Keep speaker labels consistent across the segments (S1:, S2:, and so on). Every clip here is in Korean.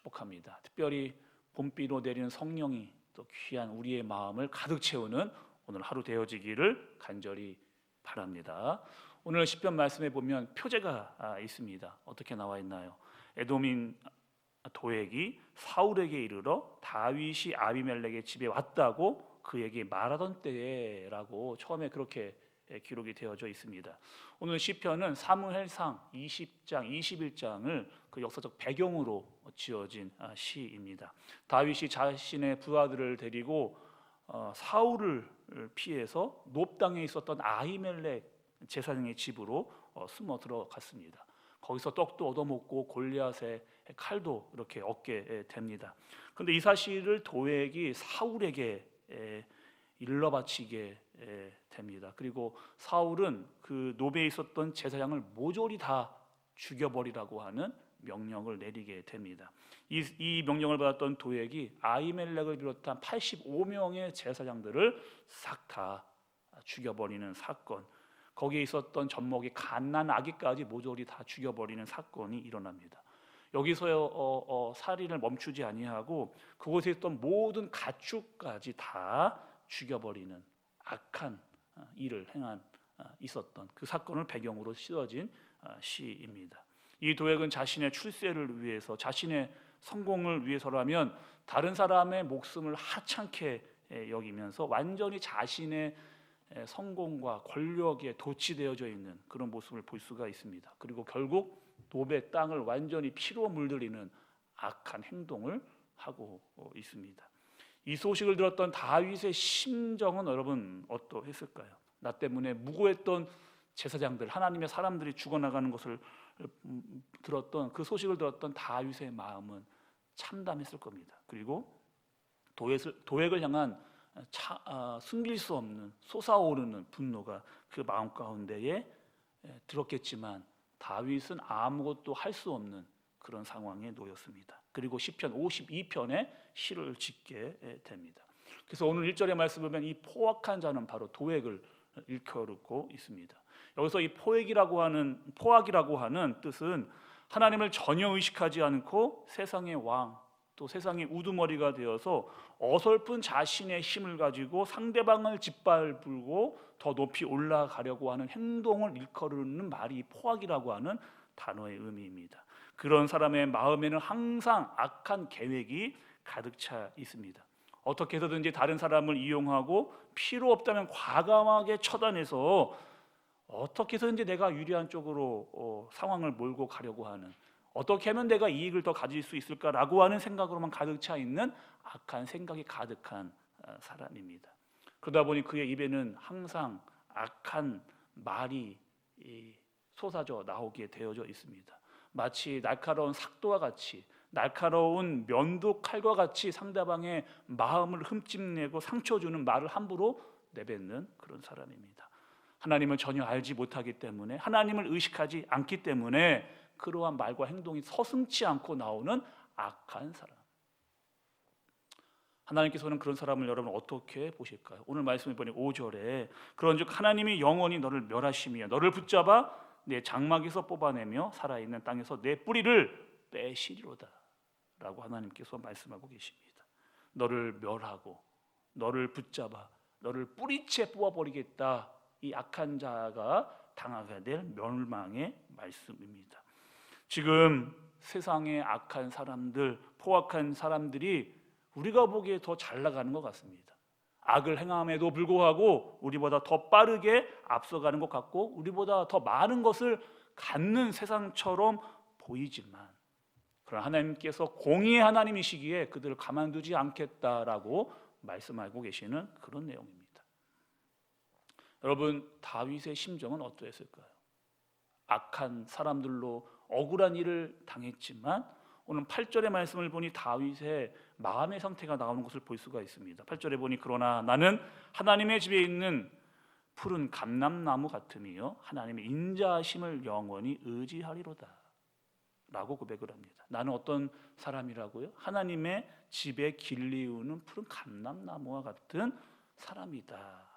S1: 축복합니다. 특별히 봄비로 내리는 성령이 또 귀한 우리의 마음을 가득 채우는 오늘 하루 되어지기를 간절히 바랍니다. 오늘 시편 말씀에 보면 표제가 있습니다. 어떻게 나와 있나요? 에돔인 도액이 사울에게 이르러 다윗이 아비멜렉의 집에 왔다고 그에게 말하던 때라고 처음에 그렇게 기록이 되어져 있습니다. 오늘 시편은 사무엘상 20장, 21장을 그 역사적 배경으로 지어진 시입니다. 다윗이 자신의 부하들을 데리고 사울을 피해서 높 땅에 있었던 아히멜렉 제사장의 집으로 숨어 들어갔습니다. 거기서 떡도 얻어먹고 골리앗의 칼도 이렇게 얻게 됩니다. 그런데 이 사실을 도액이 사울에게 일러 바치게 됩니다. 그리고 사울은 그 노베에 있었던 제사장을 모조리 다 죽여버리라고 하는 명령을 내리게 됩니다. 이 명령을 받았던 도액이 아히멜렉을 비롯한 85명의 제사장들을 싹 다 죽여버리는 사건, 거기에 있었던 갓난 아기까지 모조리 다 죽여버리는 사건이 일어납니다. 여기서 살인을 멈추지 아니하고 그곳에 있던 모든 가축까지 다 죽여버리는 악한 일을 있었던 그 사건을 배경으로 씌워진 시입니다. 이 도액은 자신의 출세를 위해서, 자신의 성공을 위해서라면 다른 사람의 목숨을 하찮게 여기면서 완전히 자신의 성공과 권력에 도취되어져 있는 그런 모습을 볼 수가 있습니다. 그리고 결국 노베 땅을 완전히 피로 물들이는 악한 행동을 하고 있습니다. 이 소식을 들었던 다윗의 심정은 여러분 어떠했을까요? 나 때문에 무고했던 제사장들, 하나님의 사람들이 죽어나가는 것을 들었던 그 소식을 들었던 다윗의 마음은 참담했을 겁니다. 그리고 도액을 향한 숨길 수 없는 솟아오르는 분노가 그 마음 가운데에 들었겠지만 다윗은 아무것도 할 수 없는 그런 상황에 놓였습니다. 그리고 시편 52편에 시를 짓게 됩니다. 그래서 오늘 1절의 말씀 보면 이 포악한 자는 바로 도액을 일컬고 있습니다. 여기서 이 포악이라고 하는 뜻은 하나님을 전혀 의식하지 않고 세상의 왕, 또 세상의 우두머리가 되어서 어설픈 자신의 힘을 가지고 상대방을 짓밟고 더 높이 올라가려고 하는 행동을 일컬는 말이 포악이라고 하는 단어의 의미입니다. 그런 사람의 마음에는 항상 악한 계획이 가득 차 있습니다. 어떻게 해서든지 다른 사람을 이용하고 필요 없다면 과감하게 처단해서 어떻게 해서든지 내가 유리한 쪽으로 상황을 몰고 가려고 하는, 어떻게 하면 내가 이익을 더 가질 수 있을까라고 하는 생각으로만 가득 차 있는 악한 생각이 가득한 사람입니다. 그러다 보니 그의 입에는 항상 악한 말이 쏟아져 나오게 되어져 있습니다. 마치 날카로운 삭도와 같이, 날카로운 면도 칼과 같이 상대방의 마음을 흠집내고 상처 주는 말을 함부로 내뱉는 그런 사람입니다. 하나님을 전혀 알지 못하기 때문에, 하나님을 의식하지 않기 때문에 그러한 말과 행동이 서슴지 않고 나오는 악한 사람. 하나님께서는 그런 사람을 여러분 어떻게 보실까요? 오늘 말씀을 보니 5절에 그런즉 하나님이 영원히 너를 멸하시며 너를 붙잡아 내 장막에서 뽑아내며 살아있는 땅에서 내 뿌리를 빼시리로다 라고 하나님께서 말씀하고 계십니다. 너를 멸하고 너를 붙잡아 너를 뿌리채 뽑아버리겠다, 이 악한 자가 당하게 될 멸망의 말씀입니다. 지금 세상의 악한 사람들, 포악한 사람들이 우리가 보기에 더 잘 나가는 것 같습니다. 악을 행함에도 불구하고 우리보다 더 빠르게 앞서가는 것 같고 우리보다 더 많은 것을 갖는 세상처럼 보이지만, 그러나 하나님께서 공의의 하나님이시기에 그들을 가만두지 않겠다라고 말씀하고 계시는 그런 내용입니다. 여러분, 다윗의 심정은 어떠했을까요? 악한 사람들로 억울한 일을 당했지만 오늘 8절의 말씀을 보니 다윗의 마음의 상태가 나오는 것을 볼 수가 있습니다. 8절에 보니 그러나 나는 하나님의 집에 있는 푸른 감람나무 같으며 하나님의 인자하심을 영원히 의지하리로다 라고 고백을 합니다. 나는 어떤 사람이라고요? 하나님의 집에 길리우는 푸른 감람나무와 같은 사람이다.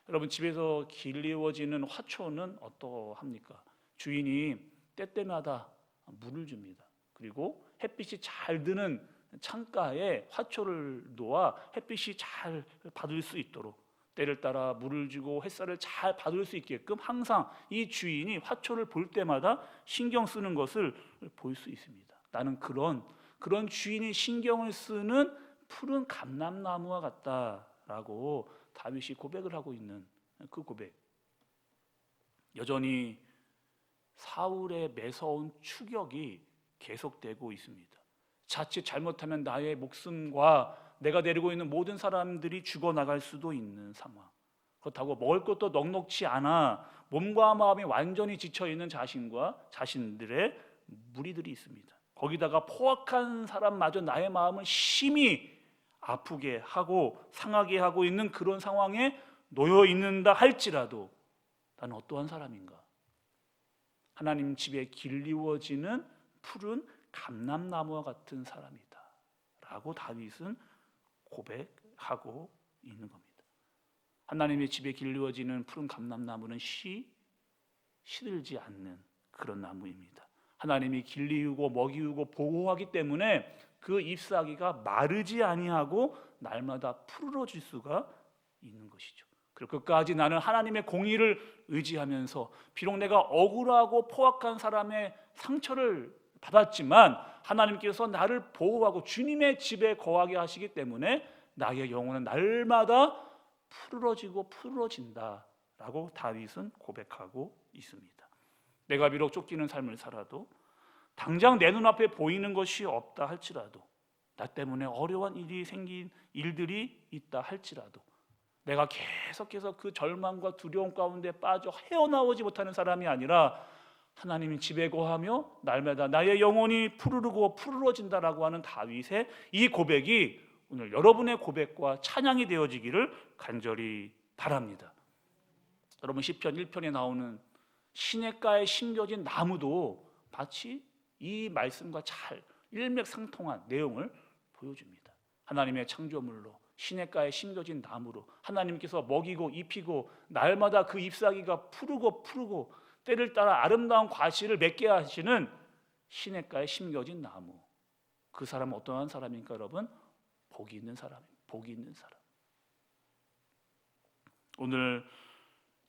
S1: 여러분, 집에서 길리워지는 화초는 어떠합니까? 주인이 때때마다 물을 줍니다. 그리고 햇빛이 잘 드는 창가에 화초를 놓아 햇빛이 잘 받을 수 있도록, 때를 따라 물을 주고 햇살을 잘 받을 수 있게끔 항상 이 주인이 화초를 볼 때마다 신경 쓰는 것을 볼 수 있습니다. 나는 그런 주인이 신경을 쓰는 푸른 감람나무와 같다라고 다윗이 고백을 하고 있는 그 고백. 여전히 사울의 매서운 추격이 계속되고 있습니다. 자칫 잘못하면 나의 목숨과 내가 데리고 있는 모든 사람들이 죽어나갈 수도 있는 상황. 그렇다고 먹을 것도 넉넉지 않아 몸과 마음이 완전히 지쳐있는 자신들의 무리들이 있습니다. 거기다가 포악한 사람마저 나의 마음을 심히 아프게 하고 상하게 하고 있는 그런 상황에 놓여 있는다 할지라도 나는 어떠한 사람인가? 하나님 집에 길리워지는 푸른 감람나무와 같은 사람이다 라고 다윗은 고백하고 있는 겁니다. 하나님의 집에 길리워지는 푸른 감람나무는 시들지 않는 그런 나무입니다. 하나님이 길리우고 먹이우고 보호하기 때문에 그 잎사귀가 마르지 아니하고 날마다 푸르러질 수가 있는 것이죠. 그리고 끝까지 나는 하나님의 공의를 의지하면서 비록 내가 억울하고 포악한 사람의 상처를 받았지만 하나님께서 나를 보호하고 주님의 집에 거하게 하시기 때문에 나의 영혼은 날마다 푸르러지고 푸르러진다라고 다윗은 고백하고 있습니다. 내가 비록 쫓기는 삶을 살아도 당장 내 눈앞에 보이는 것이 없다 할지라도, 나 때문에 어려운 일이 생긴 일들이 있다 할지라도 내가 계속해서 그 절망과 두려움 가운데 빠져 헤어나오지 못하는 사람이 아니라 하나님이 집에 거하며 날마다 나의 영혼이 푸르르고 푸르러진다라고 하는 다윗의 이 고백이 오늘 여러분의 고백과 찬양이 되어지기를 간절히 바랍니다. 여러분, 시편 1편에 나오는 시냇가에 심겨진 나무도 마치 이 말씀과 잘 일맥상통한 내용을 보여줍니다. 하나님의 창조물로 시냇가에 심겨진 나무로 하나님께서 먹이고 입히고 날마다 그 잎사귀가 푸르고 때를 따라 아름다운 과실을 맺게 하시는 시냇가에 심겨진 나무. 그 사람은 어떠한 사람입니까, 여러분? 복이 있는 사람입니다. 복이 있는 사람. 오늘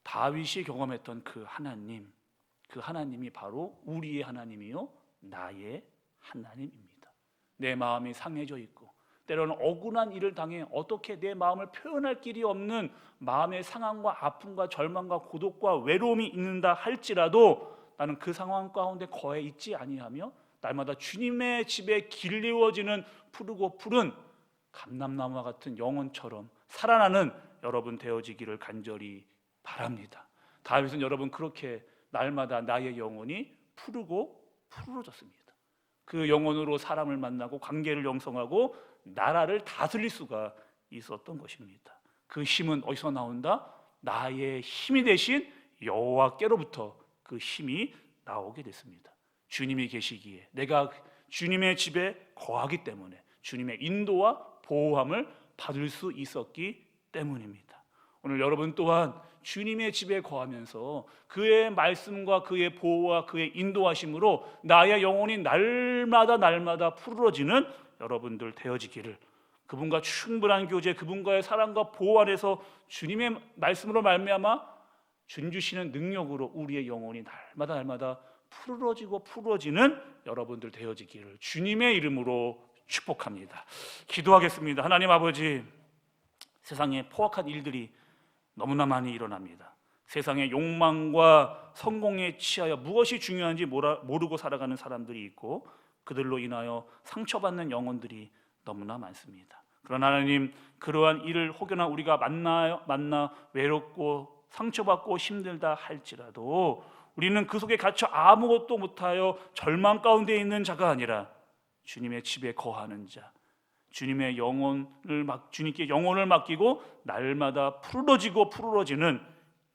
S1: 다윗이 경험했던 그 하나님이 바로 우리의 하나님이요 나의 하나님입니다. 내 마음이 상해져 있고 때로는 억울한 일을 당해 어떻게 내 마음을 표현할 길이 없는 마음의 상함과 아픔과 절망과 고독과 외로움이 있는다 할지라도 나는 그 상황 가운데 거해 있지 아니하며 날마다 주님의 집에 길리워지는 푸르고 푸른 감람나무와 같은 영혼처럼 살아나는 여러분 되어지기를 간절히 바랍니다. 다윗은 여러분 그렇게 날마다 나의 영혼이 푸르고 푸르러졌습니다. 그 영혼으로 사람을 만나고 관계를 형성하고 나라를 다스릴 수가 있었던 것입니다. 그 힘은 어디서 나온다? 나의 힘이 되신 여호와께로부터 그 힘이 나오게 됐습니다. 주님이 계시기에 내가 주님의 집에 거하기 때문에 주님의 인도와 보호함을 받을 수 있었기 때문입니다. 오늘 여러분 또한 주님의 집에 거하면서 그의 말씀과 그의 보호와 그의 인도하심으로 나의 영혼이 날마다 푸르러지는 여러분들 되어지기를, 그분과 충분한 교제, 그분과의 사랑과 보호 안에서 주님의 말씀으로 말미암아 준 주시는 능력으로 우리의 영혼이 날마다 푸르러지고 푸르러지는 여러분들 되어지기를 주님의 이름으로 축복합니다. 기도하겠습니다. 하나님 아버지, 세상에 포악한 일들이 너무나 많이 일어납니다. 세상의 욕망과 성공에 취하여 무엇이 중요한지 모르고 살아가는 사람들이 있고 그들로 인하여 상처받는 영혼들이 너무나 많습니다. 그러나 하나님, 그러한 일을 혹여나 우리가 만나 외롭고 상처받고 힘들다 할지라도 우리는 그 속에 갇혀 아무것도 못하여 절망 가운데 있는 자가 아니라 주님의 집에 거하는 자, 주님의 주님께 영혼을 맡기고 날마다 푸르러지는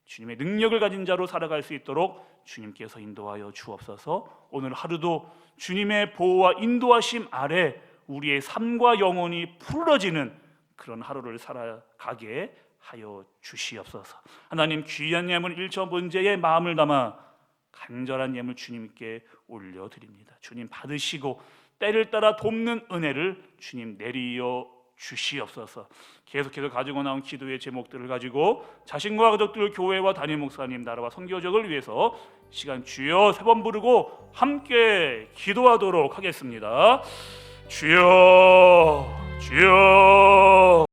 S1: 주님의 능력을 가진 자로 살아갈 수 있도록 주님께서 인도하여 주옵소서. 오늘 하루도 주님의 보호와 인도하심 아래 우리의 삶과 영혼이 푸르러지는 그런 하루를 살아가게 하여 주시옵소서. 하나님, 귀한 예물 일처 번제의 마음을 담아 간절한 예물 주님께 올려드립니다. 주님 받으시고 때를 따라 돕는 은혜를 주님 내리어 주시옵소서. 계속해서 가지고 나온 기도의 제목들을 가지고 자신과 가족들, 교회와 담임 목사님, 나라와 선교적을 위해서 시간 주여 3번 부르고 함께 기도하도록 하겠습니다. 주여, 주여.